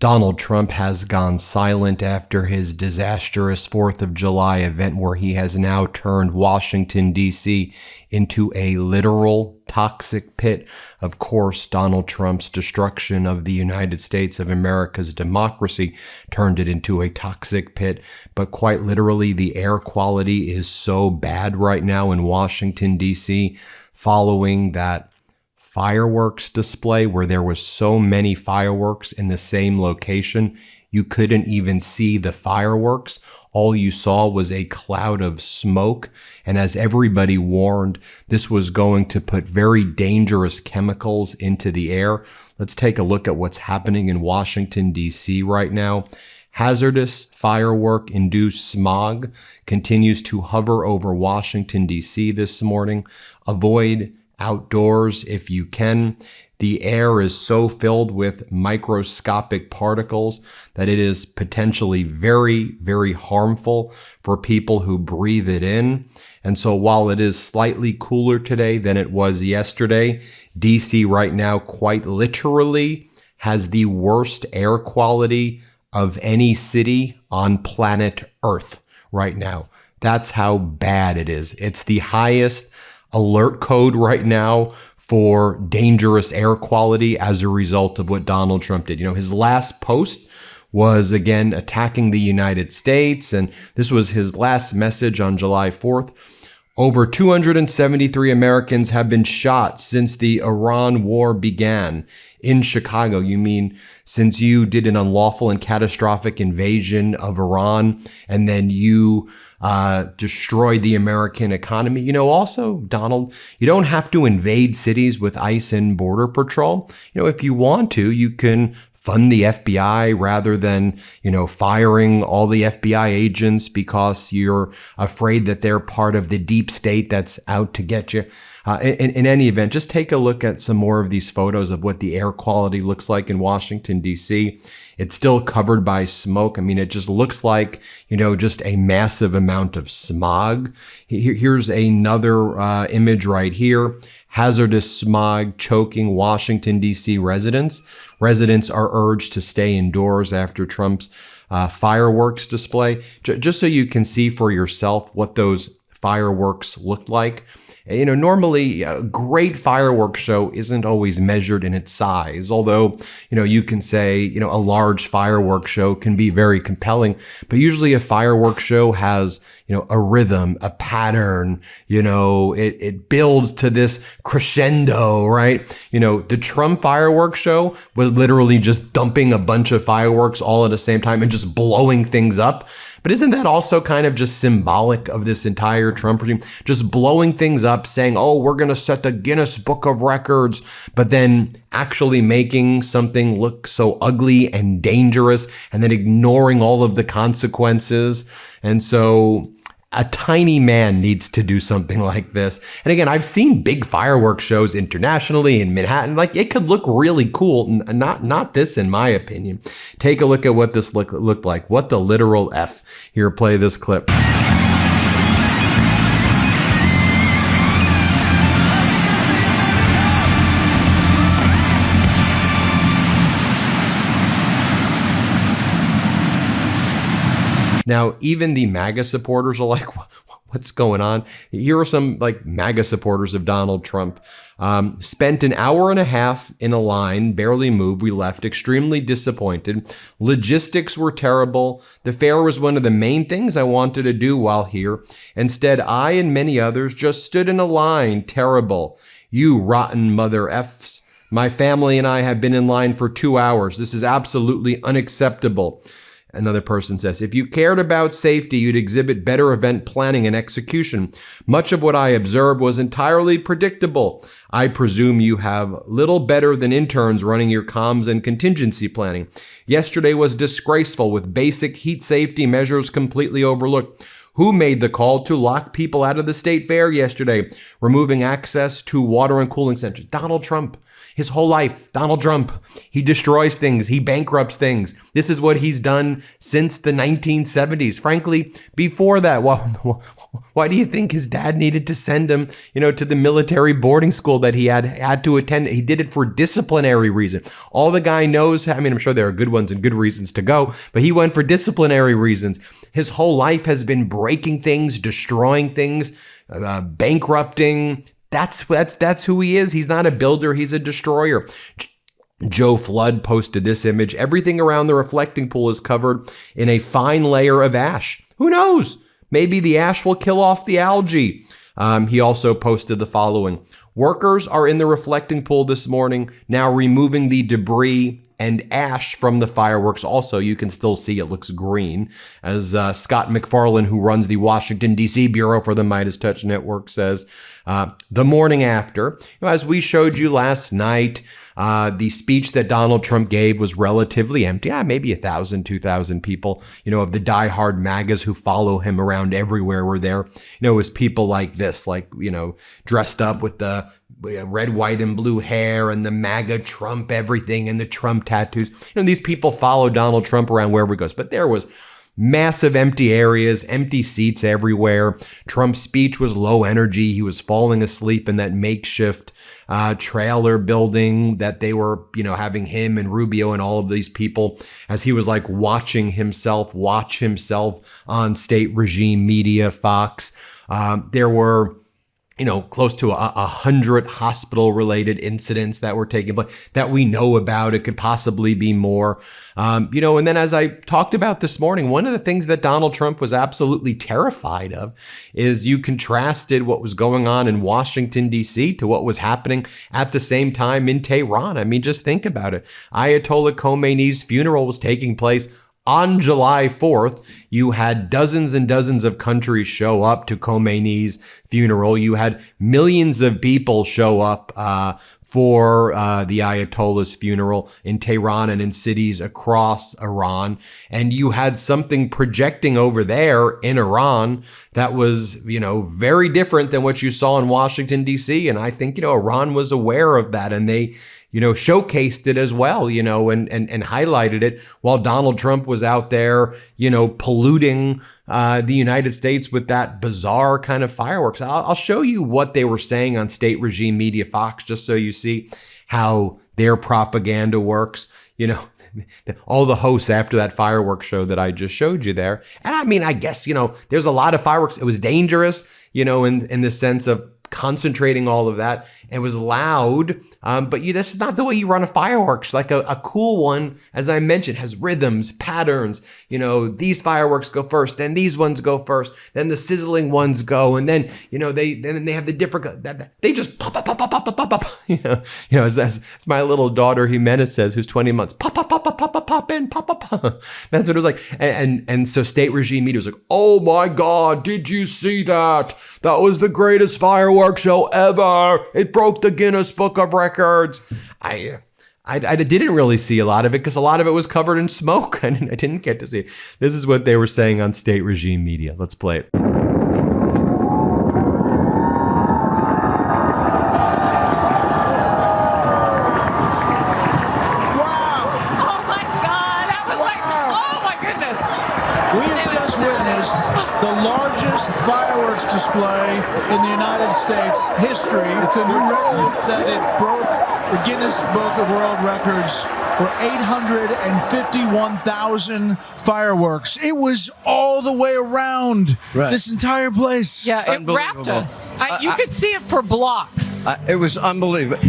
Donald Trump has gone silent after his disastrous 4th of July event where he has now turned Washington, D.C. into a literal toxic pit. Of course, Donald Trump's destruction of the United States of America's democracy turned it into a toxic pit. But quite literally, the air quality is so bad right now in Washington, D.C. following that fireworks display where there was so many fireworks in the same location, you couldn't even see the fireworks. All you saw was a cloud of smoke. And as everybody warned, this was going to put very dangerous chemicals into the air. Let's take a look at what's happening in Washington, D.C. right now. Hazardous firework-induced smog continues to hover over Washington, D.C. this morning. Avoid outdoors if you can. The air is so filled with microscopic particles that it is potentially very, very harmful for people who breathe it in. And so while it is slightly cooler today than it was yesterday, DC right now quite literally has the worst air quality of any city on planet Earth right now. That's how bad it is. It's the highest alert code right now for dangerous air quality as a result of what Donald Trump did. His last post was, again, attacking the United States, and this was his last message on July 4th. Over 273 Americans have been shot since the Iran war began. In Chicago, you mean since you did an unlawful and catastrophic invasion of Iran and then you destroyed the American economy? Also, Donald, you don't have to invade cities with ICE and Border Patrol. If you want to, you can fund the FBI rather than, firing all the FBI agents because you're afraid that they're part of the deep state that's out to get you. In any event, just take a look at some more of these photos of what the air quality looks like in Washington, D.C. It's still covered by smoke. It just looks like, just a massive amount of smog. Here's another image right here. Hazardous smog choking Washington, D.C. residents. Residents are urged to stay indoors after Trump's fireworks display. Just so you can see for yourself what those fireworks look like. Normally a great fireworks show isn't always measured in its size, although, you can say, a large fireworks show can be very compelling, but usually a fireworks show has, a rhythm, a pattern, it builds to this crescendo, right? The Trump fireworks show was literally just dumping a bunch of fireworks all at the same time and just blowing things up. But isn't that also kind of just symbolic of this entire Trump regime? Just blowing things up, saying, oh, we're going to set the Guinness Book of Records, but then actually making something look so ugly and dangerous and then ignoring all of the consequences. And so a tiny man needs to do something like this. And again, I've seen big fireworks shows internationally in Manhattan. It could look really cool. Not this, in my opinion. Take a look at what this looked like. What the literal F. Here, play this clip. Now, even the MAGA supporters are like, what's going on? Here are some MAGA supporters of Donald Trump. Spent an hour and a half in a line, barely moved. We left extremely disappointed. Logistics were terrible. The fare was one of the main things I wanted to do while here. Instead, I and many others just stood in a line. Terrible. You rotten mother Fs. My family and I have been in line for 2 hours. This is absolutely unacceptable. Another person says, if you cared about safety, you'd exhibit better event planning and execution. Much of what I observed was entirely predictable. I presume you have little better than interns running your comms and contingency planning. Yesterday was disgraceful with basic heat safety measures completely overlooked. Who made the call to lock people out of the state fair yesterday, removing access to water and cooling centers? Donald Trump. His whole life, Donald Trump, he destroys things, he bankrupts things. This is what he's done since the 1970s. Frankly, before that, why do you think his dad needed to send him, to the military boarding school that he had to attend? He did it for disciplinary reason. All the guy knows, I'm sure there are good ones and good reasons to go, but he went for disciplinary reasons. His whole life has been breaking things, destroying things, bankrupting. That's who he is. He's not a builder. He's a destroyer. Joe Flood posted this image. Everything around the reflecting pool is covered in a fine layer of ash. Who knows? Maybe the ash will kill off the algae. He also posted the following. Workers are in the reflecting pool this morning, now removing the debris and ash from the fireworks. Also, you can still see it looks green. As Scott McFarlane, who runs the Washington, D.C. Bureau for the Meidastouch Network, says, the morning after, as we showed you last night, the speech that Donald Trump gave was relatively empty. Maybe 1,000, 2,000 people, of the diehard MAGAs who follow him around everywhere were there. It was people like this, dressed up with the red, white, and blue hair and the MAGA Trump everything and the Trump tattoos. These people follow Donald Trump around wherever he goes. But there was massive empty areas, empty seats everywhere. Trump's speech was low energy. He was falling asleep in that makeshift trailer building that they were, having him and Rubio and all of these people as he was watching himself watch himself on state regime media, Fox. There were close to 100 hospital-related incidents that were taking place that we know about. It could possibly be more. And then as I talked about this morning, one of the things that Donald Trump was absolutely terrified of is you contrasted what was going on in Washington, D.C. to what was happening at the same time in Tehran. Just think about it. Ayatollah Khomeini's funeral was taking place on July 4th. You had dozens and dozens of countries show up to Khomeini's funeral. You had millions of people show up for the Ayatollah's funeral in Tehran and in cities across Iran. And you had something projecting over there in Iran that was, very different than what you saw in Washington, D.C. And I think, Iran was aware of that, and they showcased it as well, and highlighted it while Donald Trump was out there, polluting the United States with that bizarre kind of fireworks. I'll show you what they were saying on state regime media, Fox, just so you see how their propaganda works. All the hosts after that fireworks show that I just showed you there. And I guess, there's a lot of fireworks. It was dangerous, in the sense of concentrating all of that. It was loud, but this is not the way you run a fireworks. A cool one, as I mentioned, has rhythms, patterns. These fireworks go first, then these ones go first, then the sizzling ones go, and then they have the different. They just pop, pop, pop, pop, pop, pop, pop. As my little daughter Jimenez says, who's 20 months, pop, pop, pop, pop, pop, pop, pop, in, pop, pop, pop. That's what it was like. And so state regime media was like, oh my God, did you see that? That was the greatest fireworks show ever. It broke the Guinness Book of Records. I didn't really see a lot of it because a lot of it was covered in smoke. I didn't get to see it. This is what they were saying on state regime media. Let's play it. The largest fireworks display in the United States history. It's a new record that it broke the Guinness Book of World Records for 851,000 fireworks. It was all the way around this entire place. Yeah, it wrapped us. You could see it for blocks. It was unbelievable.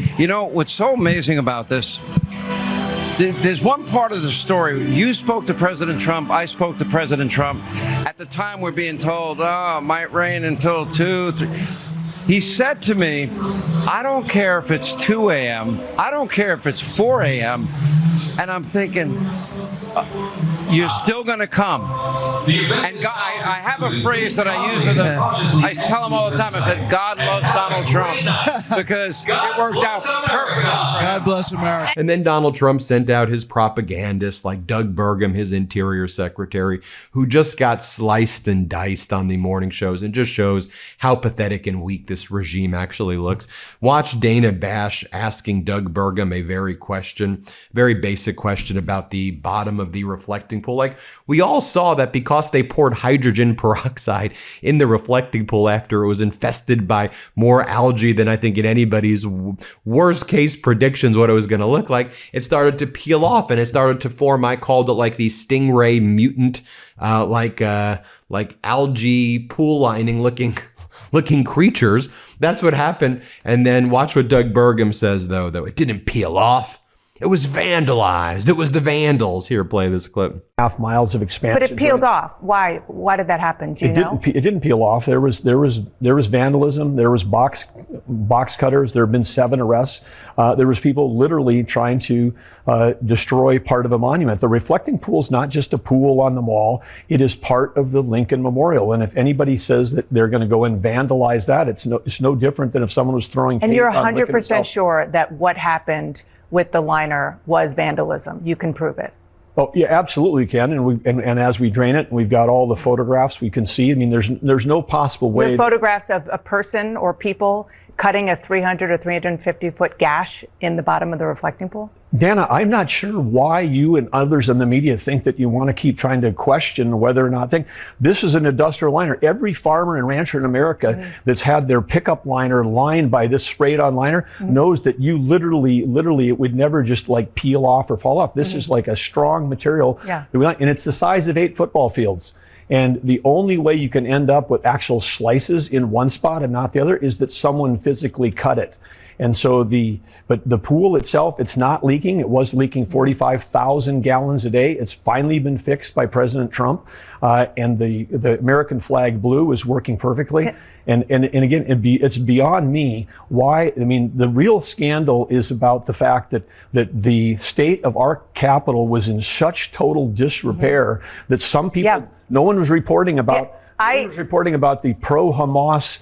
What's so amazing about this, there's one part of the story. You spoke to President Trump. I spoke to President Trump. At the time, we're being told, it might rain until 2, 3. He said to me, I don't care if it's 2 a.m. I don't care if it's 4 a.m. And I'm thinking, you're still going to come. And God, I have a phrase that I use with them. I tell them all the time. I said, God loves Donald Trump because it worked out perfect. God bless America. And then Donald Trump sent out his propagandists like Doug Burgum, his interior secretary, who just got sliced and diced on the morning shows and just shows how pathetic and weak this regime actually looks. Watch Dana Bash asking Doug Burgum a very basic question about the bottom of the reflecting pool. Like, we all saw that because they poured hydrogen peroxide in the reflecting pool after it was infested by more algae than I think in anybody's worst case predictions what it was going to look like, it started to peel off and it started to form. I called it like the stingray mutant, like algae pool lining looking creatures. That's what happened. And then watch what Doug Burgum says, though it didn't peel off. It was vandalized. It was the vandals. Here, play this clip. Half miles of expansion. But it peeled off. Why? Why did that happen? Do you know? It didn't peel off. There was vandalism. There was box cutters. There have been 7 arrests. There was people literally trying to destroy part of a monument. The reflecting pool is not just a pool on the mall. It is part of the Lincoln Memorial. And if anybody says that they're going to go and vandalize that, it's no different than if someone was throwing. And you're 100% sure that what happened with the liner was vandalism. You can prove it. Oh yeah, absolutely can. And as we drain it, and we've got all the photographs we can see. I mean, there's no possible way. There are photographs of a person or people cutting a 300 or 350 foot gash in the bottom of the reflecting pool? Dana, I'm not sure why you and others in the media think that you want to keep trying to question whether or not this is an industrial liner. Every farmer and rancher in America that's had their pickup liner lined by this sprayed on liner knows that you literally, it would never just like peel off or fall off. This is like a strong material. Yeah. And it's the size of 8 football fields. And the only way you can end up with actual slices in one spot and not the other is that someone physically cut it. And so but the pool itself, it's not leaking. It was leaking 45,000 gallons a day. It's finally been fixed by President Trump. And the American flag blue is working perfectly. And again, it's beyond me why. I mean, the real scandal is about the fact that the state of our capital was in such total disrepair that some people, no one was reporting about. No one was reporting about the pro-Hamas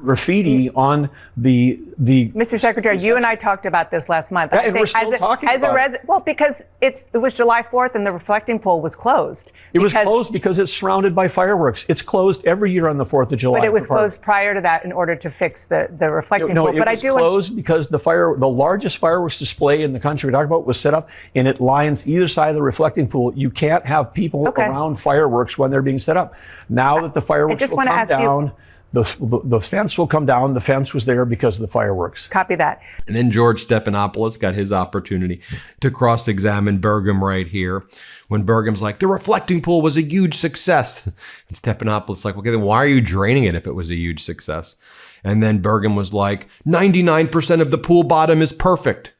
graffiti on the. Mr. Secretary, you and I talked about this last month. Yeah, and we're still talking about it. Well, because it was July 4th and the reflecting pool was closed. It was closed because it's surrounded by fireworks. It's closed every year on the 4th of July. But it was closed prior to that in order to fix the reflecting pool. But it was closed because the largest fireworks display in the country we talked about was set up, and it lines either side of the reflecting pool. You can't have people around fireworks when they're being set up. Now that the fireworks will come down, the fence will come down. The fence was there because of the fireworks. Copy that. And then George Stephanopoulos got his opportunity to cross-examine Burgum right here when Burgum's like, the reflecting pool was a huge success. And Stephanopoulos like, okay, then why are you draining it if it was a huge success? And then Burgum was like, 99% of the pool bottom is perfect.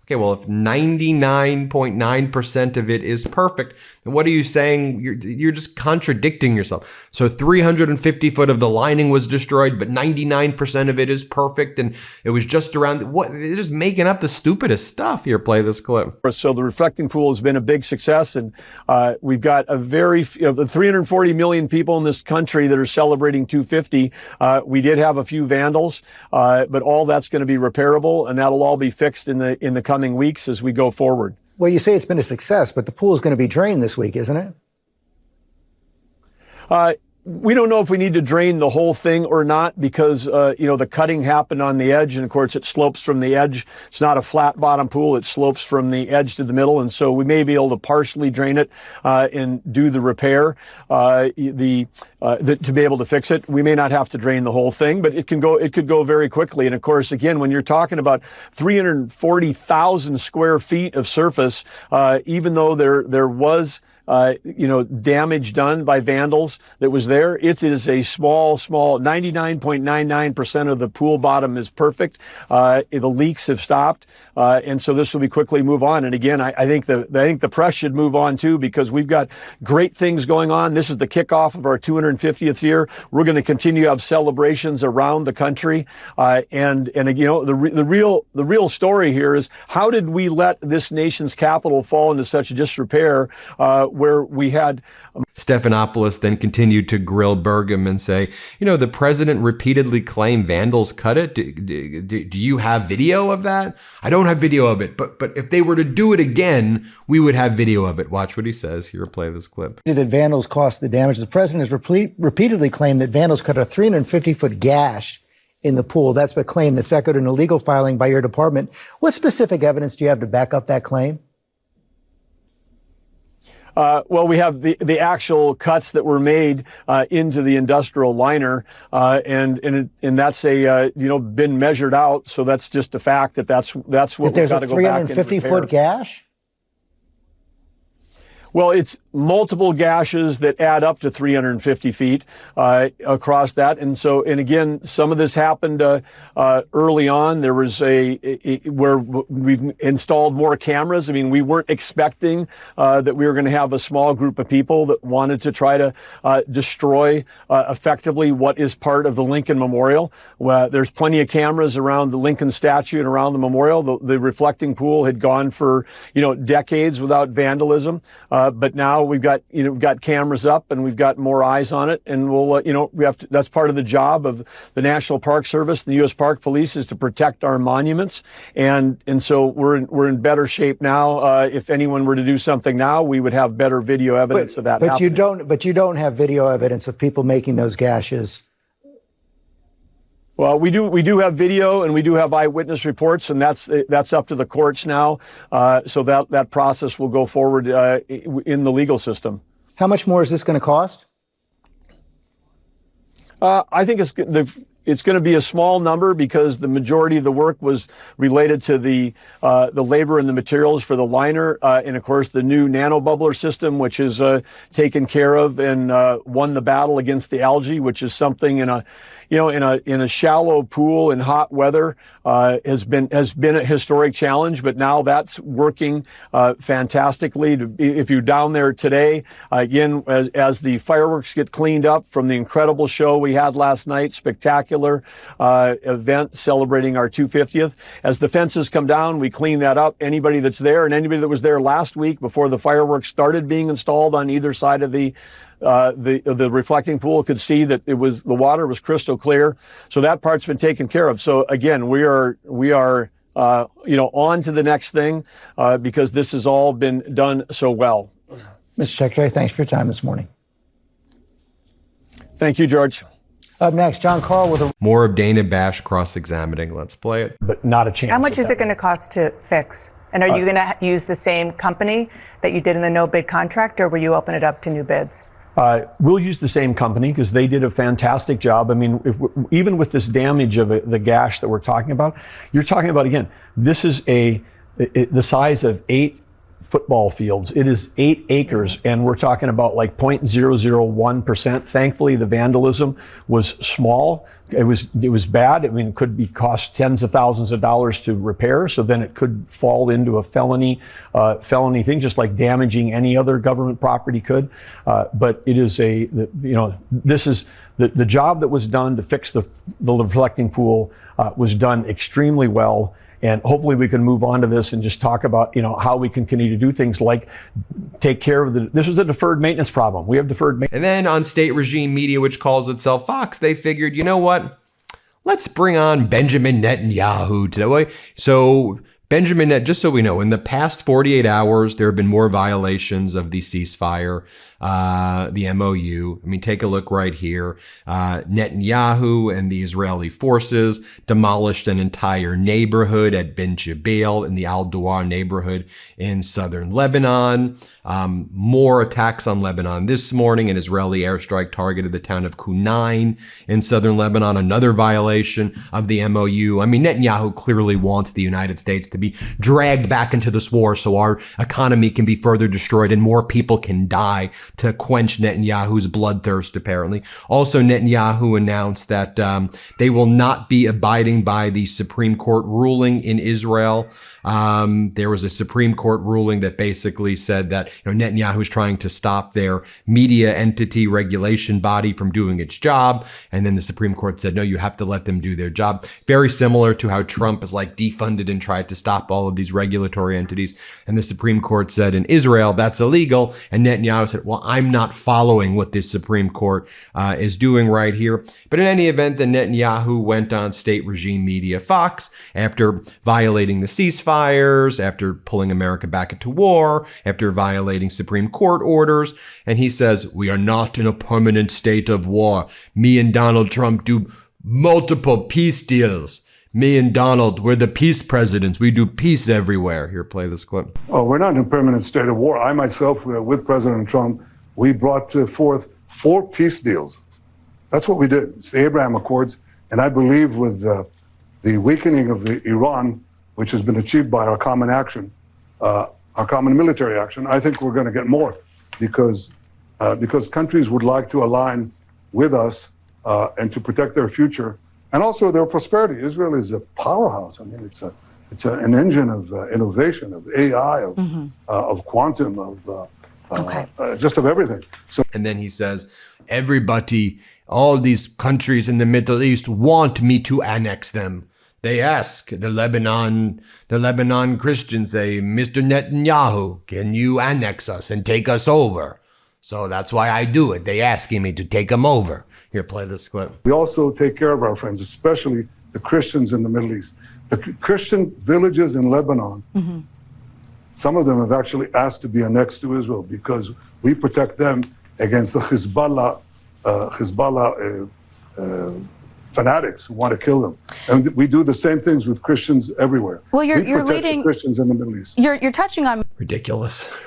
Okay, well, if 99.9% of it is perfect, then what are you saying? You're just contradicting yourself. So 350 foot of the lining was destroyed, but 99% of it is perfect, and it was just around. What? They're just making up the stupidest stuff. Here, play this clip. So the reflecting pool has been a big success, and we've got the 340 million people in this country that are celebrating 250. We did have a few vandals, but all that's going to be repairable, and that'll all be fixed in the coming weeks as we go forward. Well, you say it's been a success, but the pool is going to be drained this week, isn't it? We don't know if we need to drain the whole thing or not because, the cutting happened on the edge. And of course, it slopes from the edge. It's not a flat bottom pool. It slopes from the edge to the middle. And so we may be able to partially drain it and do the repair to be able to fix it. We may not have to drain the whole thing, but it could go very quickly. And of course, again, when you're talking about 340,000 square feet of surface, even though there was damage done by vandals that was there. It is a small, 99.99% of the pool bottom is perfect. The leaks have stopped. And so this will be quickly move on. And again, I think the press should move on too, because we've got great things going on. This is the kickoff of our 250th year. We're going to continue to have celebrations around the country. The real story here is how did we let this nation's capital fall into such disrepair where we had. Stephanopoulos then continued to grill Burgum and say, the president repeatedly claimed vandals cut it. Do you have video of that? I don't have video of it, but if they were to do it again, we would have video of it. Watch what he says. Here, play this clip. That vandals caused the damage. The president has repeatedly claimed that vandals cut a 350-foot gash in the pool. That's a claim that's echoed in a legal filing by your department. What specific evidence do you have to back up that claim? Well, we have the actual cuts that were made into the industrial liner, and that's been measured out. So that's just a fact that's what we've got to go back and repair. There's a 350-foot gash? Well, it's multiple gashes that add up to 350 feet across that. And again, some of this happened early on. There was where we've installed more cameras. I mean, we weren't expecting that we were going to have a small group of people that wanted to try to destroy effectively what is part of the Lincoln Memorial. There's plenty of cameras around the Lincoln statue and around the memorial. The reflecting pool had gone for, decades without vandalism. But now we've got cameras up and we've got more eyes on it, and we'll we have to. That's part of the job of the National Park Service and the U.S. Park Police is to protect our monuments, and so we're in better shape now. If anyone were to do something now, we would have better video evidence of that. But you don't have video evidence of people making those gashes. Well, we do have video and we do have eyewitness reports, and that's up to the courts now. So that process will go forward in the legal system. How much more is this going to cost? I think it's going to be a small number because the majority of the work was related to the labor and the materials for the liner, and of course the new nanobubbler system, which is taken care of and won the battle against the algae, which is something in a shallow pool in hot weather has been a historic challenge, but now that's working fantastically. If you're down there today, again, as the fireworks get cleaned up from the incredible show we had last night, spectacular event celebrating our 250th. As the fences come down, we clean that up. Anybody that's there and anybody that was there last week before the fireworks started being installed on either side of the reflecting pool could see that the water was crystal clear. So that part's been taken care of. So again, we are on to the next thing because this has all been done so well. Mr. Secretary, thanks for your time this morning. Thank you, George. Up next, John Carl with more of Dana Bash cross-examining. Let's play it. But not a chance. How much is it going to cost to fix? And are you going to use the same company that you did in the no-bid contract, or will you open it up to new bids? We'll use the same company because they did a fantastic job. I mean, even with this damage of the gash that we're talking about, you're talking about, again, this is the size of 8 football fields. It is 8 acres, and we're talking about like 0.001%. Thankfully, the vandalism was small. It was bad. I mean, it could cost tens of thousands of dollars to repair. So then it could fall into a felony thing, just like damaging any other government property could. But it is this is the job that was done to fix the reflecting pool was done extremely well. And hopefully we can move on to this and just talk about, how we can continue to do things like take care of this was a deferred maintenance problem. We have deferred maintenance. And then on state regime media, which calls itself Fox, they figured, you know what? Let's bring on Benjamin Netanyahu today. So Benjamin, just so we know, in the past 48 hours, there have been more violations of the ceasefire, the MOU. I mean, take a look right here. Netanyahu and the Israeli forces demolished an entire neighborhood at Ben Jabal in the Al-Duwar neighborhood in southern Lebanon. More attacks on Lebanon this morning. An Israeli airstrike targeted the town of Kunain in southern Lebanon, another violation of the MOU. I mean, Netanyahu clearly wants the United States to be dragged back into this war so our economy can be further destroyed and more people can die to quench Netanyahu's bloodthirst, apparently. Also, Netanyahu announced that they will not be abiding by the Supreme Court ruling in Israel. There was a Supreme Court ruling that basically said that Netanyahu is trying to stop their media entity regulation body from doing its job. And then the Supreme Court said, no, you have to let them do their job. Very similar to how Trump has defunded and tried to stop all of these regulatory entities. And the Supreme Court said in Israel, that's illegal. And Netanyahu said, well, I'm not following what this Supreme Court is doing right here. But in any event, then Netanyahu went on state regime media Fox after violating the ceasefires, after pulling America back into war, after violating Supreme Court orders. And he says, we are not in a permanent state of war. Me and Donald Trump do multiple peace deals. Me and Donald, we're the peace presidents. We do peace everywhere. Here, play this clip. Oh, we're not in a permanent state of war. I myself, with President Trump, we brought forth 4 peace deals. That's what we did. It's the Abraham Accords. And I believe with the weakening of Iran, which has been achieved by our common action, our common military action, I think we're going to get more because countries would like to align with us and to protect their future and also their prosperity. Israel is a powerhouse. I mean, it's an engine of innovation, of AI, of quantum, of just of everything. So, and then he says, everybody, all these countries in the Middle East want me to annex them. They ask the Lebanon Christians, say, Mr. Netanyahu, can you annex us and take us over? So that's why I do it. They asking me to take them over. Here, play this clip. We also take care of our friends, especially the Christians in the Middle East. The Christian villages in Lebanon, some of them have actually asked to be annexed to Israel because we protect them against the Hezbollah fanatics who want to kill them. And we do the same things with Christians everywhere. Well, you're leading Christians in the Middle East. You're touching on ridiculous.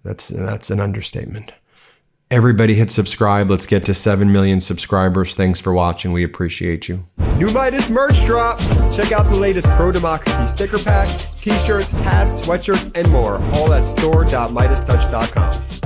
That's an understatement. Everybody hit subscribe. Let's get to 7 million subscribers. Thanks for watching. We appreciate you. New Midas merch drop. Check out the latest pro-democracy sticker packs, t-shirts, hats, sweatshirts, and more. All at store.meidastouch.com.